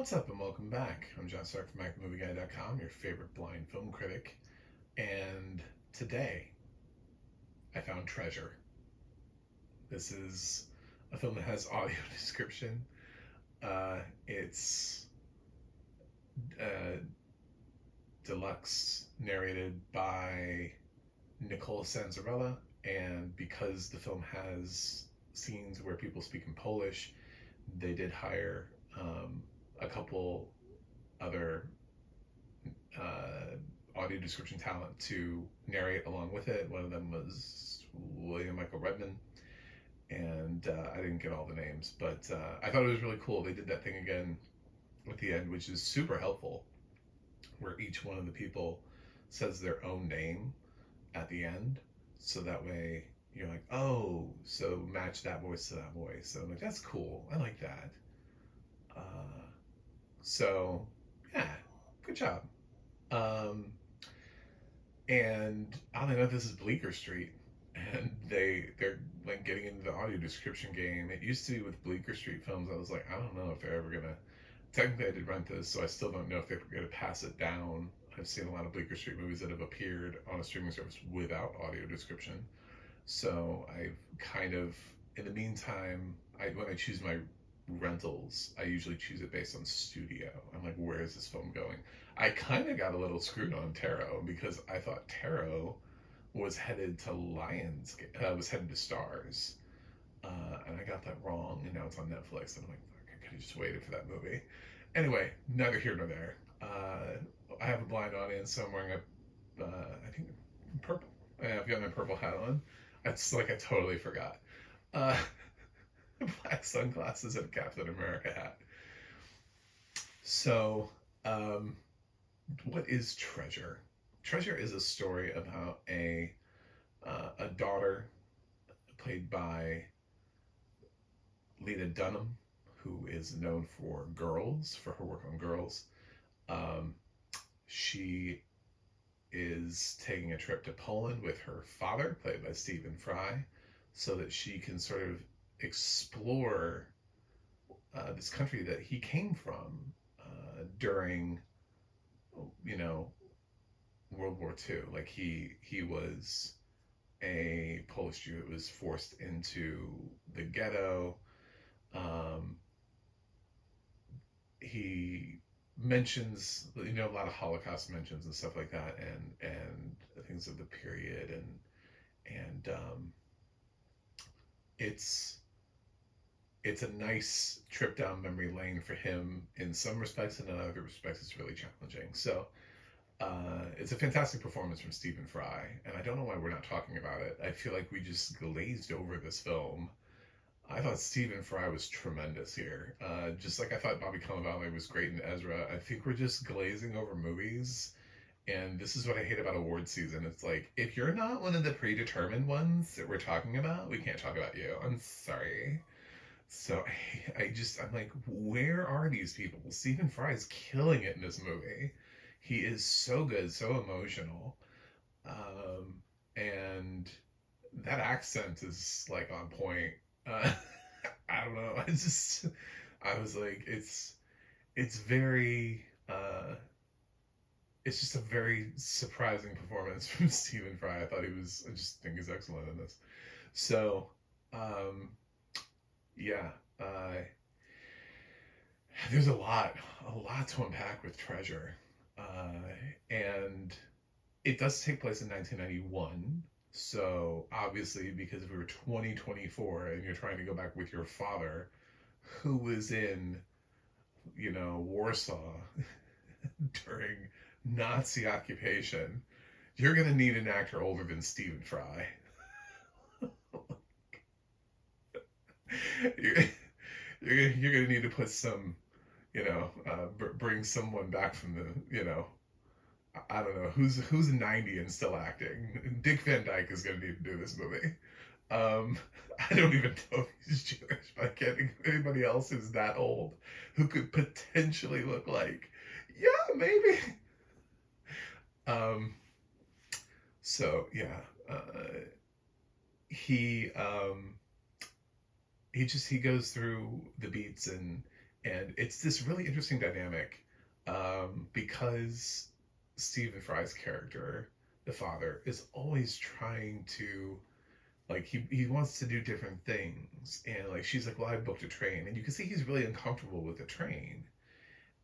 What's up and welcome back. I'm John Stark from MacMovieGuy.com, your favorite blind film critic. And today I found Treasure. This is a film that has audio description. It's deluxe, narrated by Nicole Sanzarella, and because the film has scenes where people speak in Polish, they did hire a couple other audio description talent to narrate along with it. One of them was William Michael Redman, and I didn't get all the names, but I thought it was really cool. They did that thing again at the end, which is super helpful, where each one of the people says their own name at the end, so that way you're like, oh, so match that voice to that voice. So I'm like, that's cool. I like that. So yeah, good job. Um, and oddly enough, this is Bleecker Street, and they're like getting into the audio description game. It used to be with Bleecker Street films. I was like, I don't know if they're ever gonna. Technically, I did rent this, so I still don't know if they're gonna pass it down. I've seen a lot of Bleecker Street movies that have appeared on a streaming service without audio description. So I've kind of, in the meantime, when I choose my rentals, I usually choose it based on studio. I'm like, where is this film going? I kind of got a little screwed on Tarot because I thought Tarot was headed to was headed to Stars, and I got that wrong, and now it's on Netflix. And I'm like, fuck, I could have just waited for that movie. Anyway, neither here nor there. I have a blind audience, so I'm wearing I think purple. I've got my purple hat on. It's like I totally forgot. Uh, Black sunglasses and a Captain America hat. So, what is Treasure? Treasure is a story about a daughter played by Lena Dunham, who is known for her work on Girls. She is taking a trip to Poland with her father, played by Stephen Fry, so that she can sort of explore this country that he came from during, World War II. Like he was a Polish Jew that was forced into the ghetto. He mentions, a lot of Holocaust mentions and stuff like that, and things of the period, and it's a nice trip down memory lane for him in some respects, and in other respects it's really challenging. So it's a fantastic performance from Stephen Fry, and I don't know why we're not talking about it. I feel like we just glazed over this film. I thought Stephen Fry was tremendous here. Just like I thought Bobby Cannavale was great in Ezra. I think we're just glazing over movies, and this is what I hate about award season. It's like, if you're not one of the predetermined ones that we're talking about, we can't talk about you. I'm sorry. So I'm like, where are these people? Stephen Fry is killing it in this movie. He is so good, so emotional. And that accent is like on point. Uh, I don't know. I was like, it's very, it's just a very surprising performance from Stephen Fry. I just think he's excellent in this. So, yeah, there's a lot to unpack with Treasure. And it does take place in 1991. So obviously, because if we were 2024 and you're trying to go back with your father, who was in, Warsaw during Nazi occupation, you're going to need an actor older than Stephen Fry. you're, you're going to need to put some, bring someone back from the, I don't know who's 90 and still acting. Dick Van Dyke is going to need to do this movie. I don't even know if he's Jewish, but I can't think of anybody else who's that old who could potentially look like, yeah, maybe. Um, so yeah, he he goes through the beats, and And it's this really interesting dynamic, because Stephen Fry's character, the father, is always trying to, like, he wants to do different things, and like she's like, well, I booked a train, and you can see he's really uncomfortable with the train.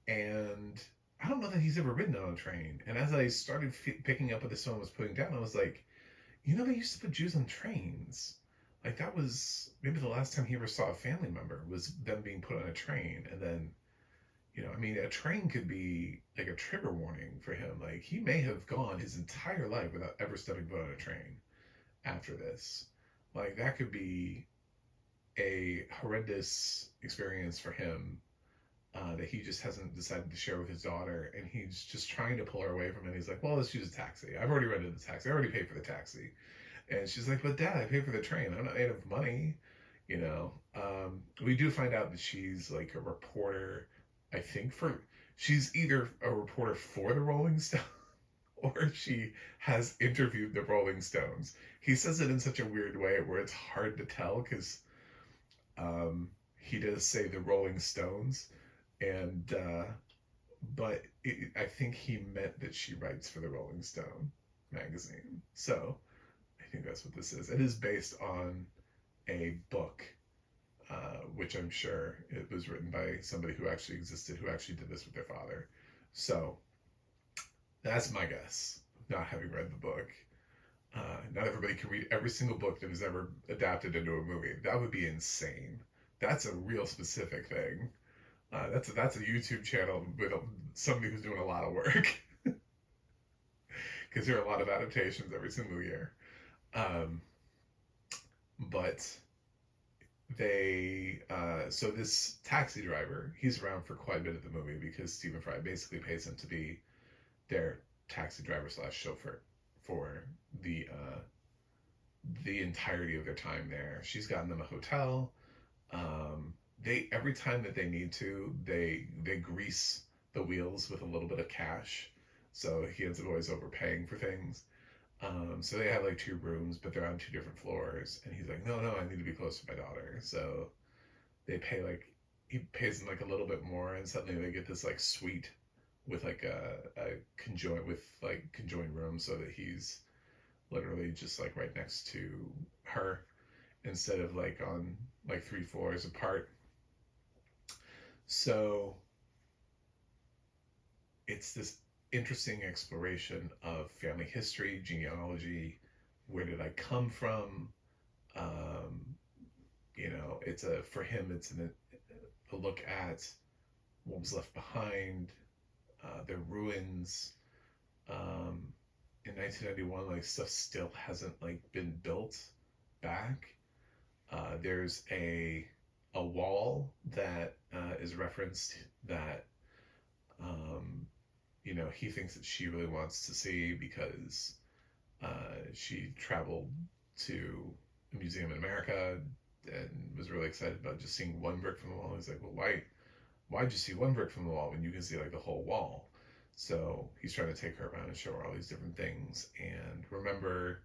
And I don't know that he's ever ridden on a train. And as I started picking up what this film was putting down, I was like, you know, they used to put Jews on trains. Like, that was maybe the last time he ever saw a family member was them being put on a train. And then, you know, I mean, a train could be like a trigger warning for him. Like, he may have gone his entire life without ever stepping foot on a train after this. Like, that could be a horrendous experience for him, that he just hasn't decided to share with his daughter, and he's just trying to pull her away from it. He's like, well, let's use a taxi. I've already rented the taxi. I already paid for the taxi. And she's like, but Dad, I paid for the train. I'm not out of money. You know, we do find out that she's like a reporter, I think she's either a reporter for the Rolling Stones or she has interviewed the Rolling Stones. He says it in such a weird way where it's hard to tell because, he does say the Rolling Stones, and but I think he meant that she writes for the Rolling Stone magazine. So I think that's what this is. It is based on a book, which I'm sure it was written by somebody who actually existed, who actually did this with their father. So that's my guess, not having read the book. Not everybody can read every single book that is ever adapted into a movie. That would be insane. That's a real specific thing. That's a YouTube channel with somebody who's doing a lot of work, because there are a lot of adaptations every single year. Um, but so this taxi driver, he's around for quite a bit of the movie because Stephen Fry basically pays him to be their taxi driver slash chauffeur for the entirety of their time there. She's gotten them a hotel. They every time that they need to, they grease the wheels with a little bit of cash, so he ends up always overpaying for things. So they have like two rooms, but they're on two different floors, and he's like, no, I need to be close to my daughter. So they pay like he pays them like a little bit more, and suddenly they get this like suite with like a conjoined room, so that he's literally just like right next to her instead of like on like three floors apart. So it's this interesting exploration of family history, genealogy, where did I come from? Um, you know, for him, it's a look at what was left behind, their ruins. Um, in 1991, like stuff still hasn't like been built back. There's a wall that is referenced that, um, you know, he thinks that she really wants to see because she traveled to a museum in America and was really excited about just seeing one brick from the wall. He's like, well, why'd you see one brick from the wall when you can see like the whole wall? So he's trying to take her around and show her all these different things and remember,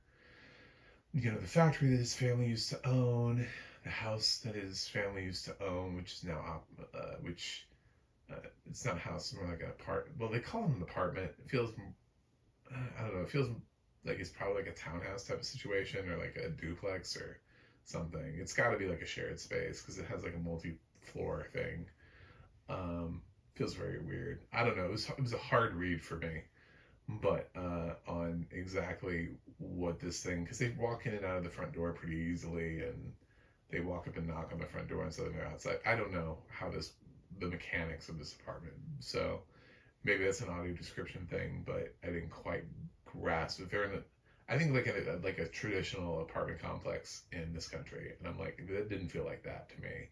you know, the factory that his family used to own, the house that his family used to own, which is now which it's not a house, it's more like an apartment. Well, they call it an apartment. It feels, I don't know, it feels like it's probably like a townhouse type of situation or like a duplex or something. It's got to be like a shared space because it has like a multi-floor thing. Feels very weird. I don't know. It was a hard read for me, but on exactly what this thing, because they walk in and out of the front door pretty easily, and they walk up and knock on the front door and so they're outside. I don't know how the mechanics of this apartment. So maybe that's an audio description thing, but I didn't quite grasp if they're in I think like a traditional apartment complex in this country, and I'm like, that didn't feel like that to me.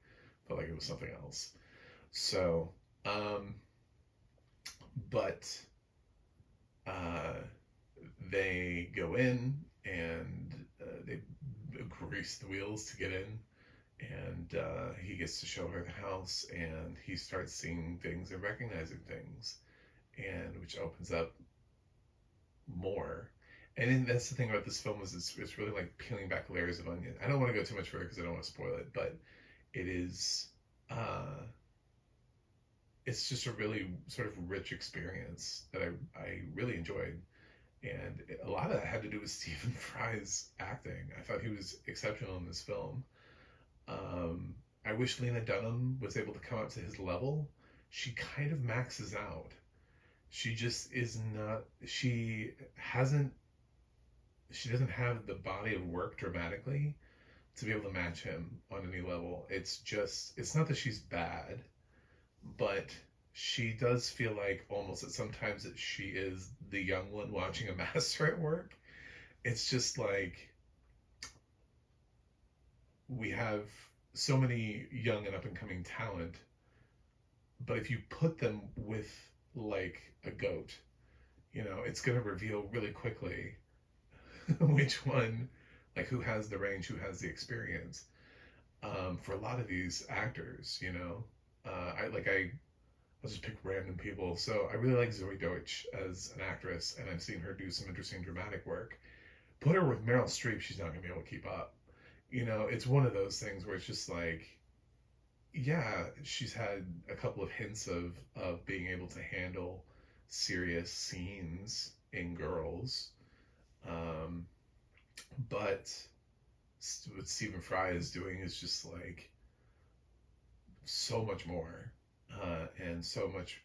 Felt like it was something else. So, but uh, they go in and they grease the wheels to get in, and he gets to show her the house, and he starts seeing things and recognizing things, and which opens up more. And then that's the thing about this film is it's really like peeling back layers of onion. I don't want to go too much further because I don't want to spoil it, but it is it's just a really sort of rich experience that I really enjoyed. And a lot of that had to do with Stephen Fry's acting. I thought he was exceptional in this film. Um, I wish Lena Dunham was able to come up to his level. She kind of maxes out. She just is not. She doesn't have the body of work dramatically to be able to match him on any level. It's not that she's bad, but she does feel like almost at sometimes that she is the young one watching a master at work. It's just like we have so many young and up and coming talent, but if you put them with like a goat, it's going to reveal really quickly which one, like who has the range, who has the experience. For a lot of these actors, I'll just pick random people. So I really like Zoe Deutsch as an actress, and I've seen her do some interesting dramatic work. Put her with Meryl Streep, she's not gonna be able to keep up. It's one of those things where it's just like, yeah, she's had a couple of hints of being able to handle serious scenes in Girls, um, but what Stephen Fry is doing is just like so much more, and so much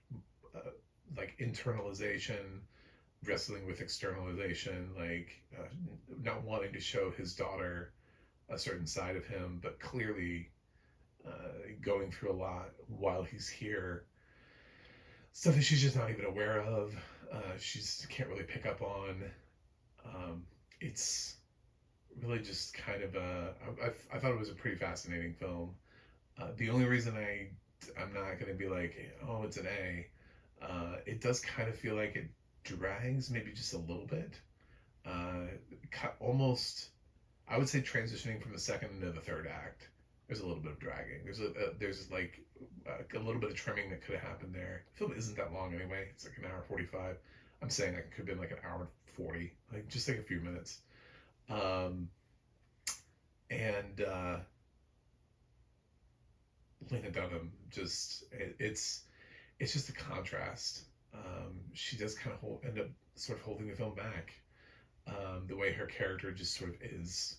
like internalization, wrestling with externalization, like not wanting to show his daughter a certain side of him, but clearly going through a lot while he's here. Stuff that she's just not even aware of. She's can't really pick up on. It's really just kind of I thought it was a pretty fascinating film. The only reason I'm not going to be like, oh, it's an A. It does kind of feel like it drags maybe just a little bit. Almost, I would say transitioning from the second into the third act. There's a little bit of dragging. There's like a little bit of trimming that could have happened there. The film isn't that long anyway. It's like an hour 45. I'm saying it could have been like an hour 40, like just like a few minutes. Um, and Lena Dunham it's just a contrast. She does kind of end up sort of holding the film back. The way her character just sort of is,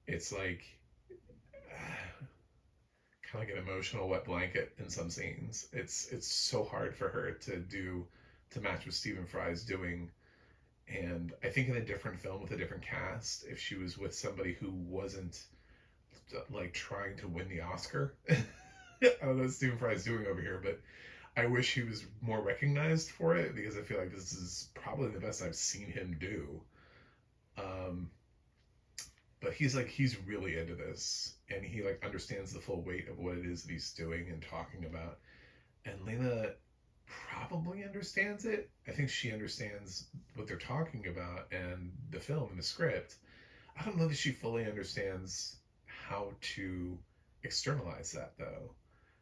it's like kind of like an emotional wet blanket in some scenes. It's so hard for her to match what Stephen Fry's doing. And I think in a different film with a different cast, if she was with somebody who wasn't like trying to win the Oscar, I don't know what Stephen Fry's doing over here, but I wish he was more recognized for it, because I feel like this is probably the best I've seen him do. Um, but he's really into this, and he like understands the full weight of what it is that he's doing and talking about. And Lena probably understands it. I think she understands what they're talking about and the film and the script. I don't know that she fully understands how to externalize that though,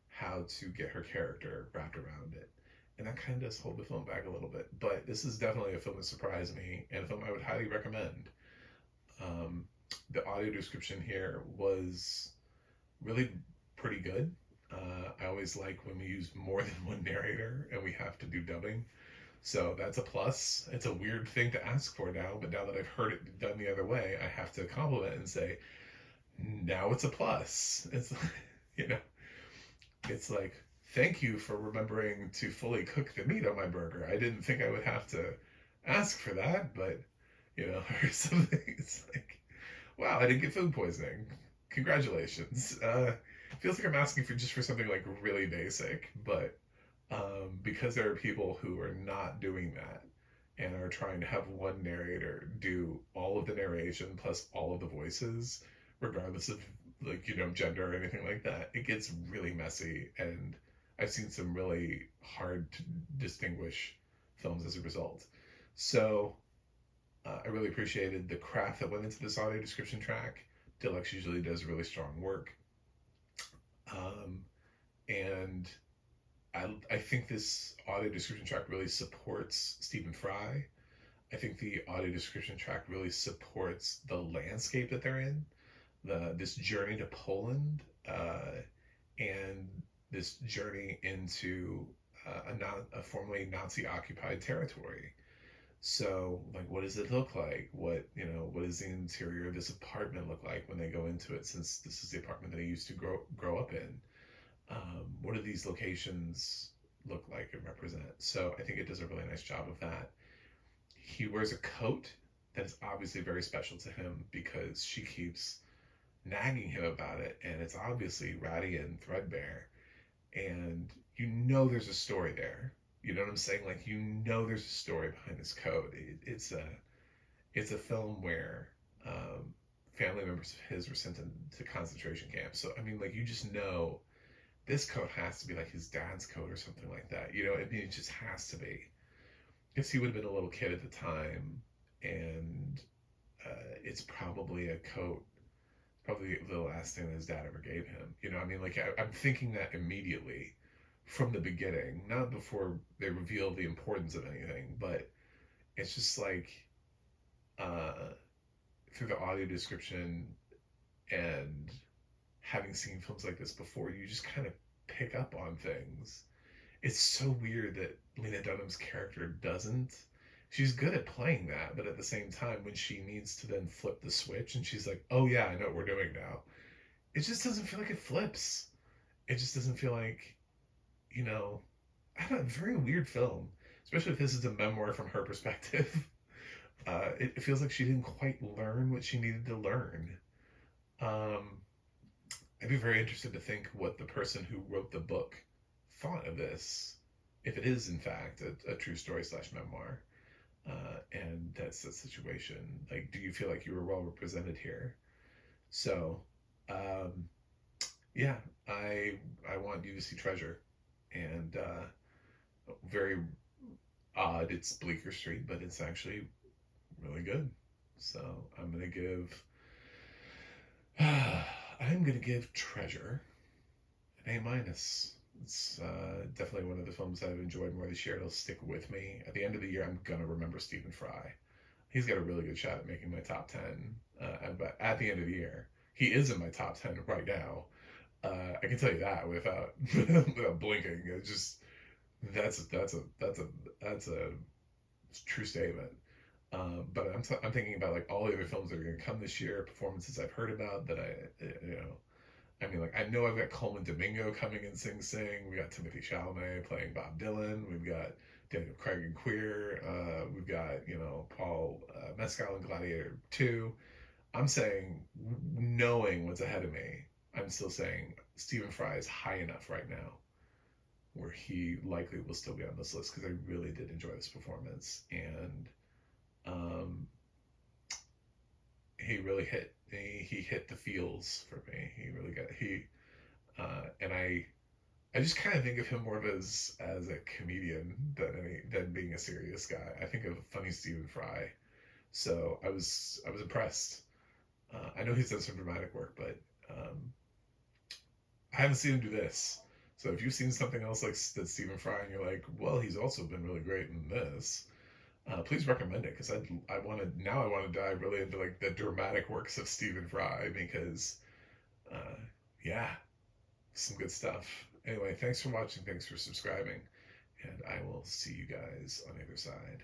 how to get her character wrapped around it. And that kind of does hold the film back a little bit. But this is definitely a film that surprised me, and a film I would highly recommend. Um, the audio description here was really pretty good. I always like when we use more than one narrator and we have to do dubbing. So that's a plus. It's a weird thing to ask for now, but now that I've heard it done the other way, I have to compliment and say, now it's a plus. It's, you know, it's like, thank you for remembering to fully cook the meat on my burger. I didn't think I would have to ask for that, but, or something. It's like, wow, I didn't get food poisoning. Congratulations. Feels like I'm asking for something like really basic, but because there are people who are not doing that and are trying to have one narrator do all of the narration plus all of the voices, regardless of gender or anything like that, it gets really messy, and I've seen some really hard to distinguish films as a result. So I really appreciated the craft that went into this audio description track. Deluxe usually does really strong work. And I think this audio description track really supports Stephen Fry. I think the audio description track really supports the landscape that they're in, this journey to Poland, and this journey into a formerly Nazi-occupied territory. So, like, what does it look like? What does the interior of this apartment look like when they go into it? Since this is the apartment that he used to grow up in, what do these locations look like and represent? So, I think it does a really nice job of that. He wears a coat that is obviously very special to him because she keeps nagging him about it, and it's obviously ratty and threadbare. And there's a story there. You know what I'm saying? Like there's a story behind this coat. It's a film where family members of his were sent into concentration camps. So I mean, like you just know this coat has to be like his dad's coat or something like that. I mean, it just has to be because he would have been a little kid at the time, and it's probably a coat, probably the last thing his dad ever gave him. I mean, like I'm thinking that immediately from the beginning, not before they reveal the importance of anything, but it's just like uh, through the audio description and having seen films like this before, you just kind of pick up on things. It's so weird that Lena Dunham's character doesn't. She's good at playing that, but at the same time, when she needs to then flip the switch and she's like, oh yeah, I know what we're doing now, it just doesn't feel like it flips. It just doesn't feel like, you know, I don't know, very weird film, especially if this is a memoir from her perspective. It feels like she didn't quite learn what she needed to learn. Um, I'd be very interested to think what the person who wrote the book thought of this, if it is in fact a true story / memoir, and that's the situation. Like, do you feel like you were well represented here? So, um, yeah, I want you to see Treasure, and very odd. It's Bleecker Street, but it's actually really good. So I'm gonna give Treasure an A-. It's definitely one of the films I've enjoyed more this year. It'll stick with me. At the end of the year, I'm gonna remember Stephen Fry. He's got a really good shot at making my top 10. But at the end of the year, he is in my top 10 right now. I can tell you that without without blinking. It's just that's a true statement. But I'm thinking about like all the other films that are going to come this year, performances I've heard about that I mean, like I know I've got Coleman Domingo coming in Sing Sing. We got Timothy Chalamet playing Bob Dylan. We've got Daniel Craig in Queer. We've got Paul Mescal in Gladiator 2. I'm saying, knowing what's ahead of me, I'm still saying Stephen Fry is high enough right now where he likely will still be on this list because I really did enjoy this performance, and um, he really he hit the feels for me. He really got and I just kind of think of him more of as a comedian than being a serious guy. I think of funny Stephen Fry, so I was impressed. I know he's done some dramatic work, but I haven't seen him do this. So if you've seen something else like that Stephen Fry, and you're like, well, he's also been really great in this, please recommend it because I want to dive really into like the dramatic works of Stephen Fry because, uh, yeah, some good stuff. Anyway, thanks for watching, thanks for subscribing, and I will see you guys on the other side.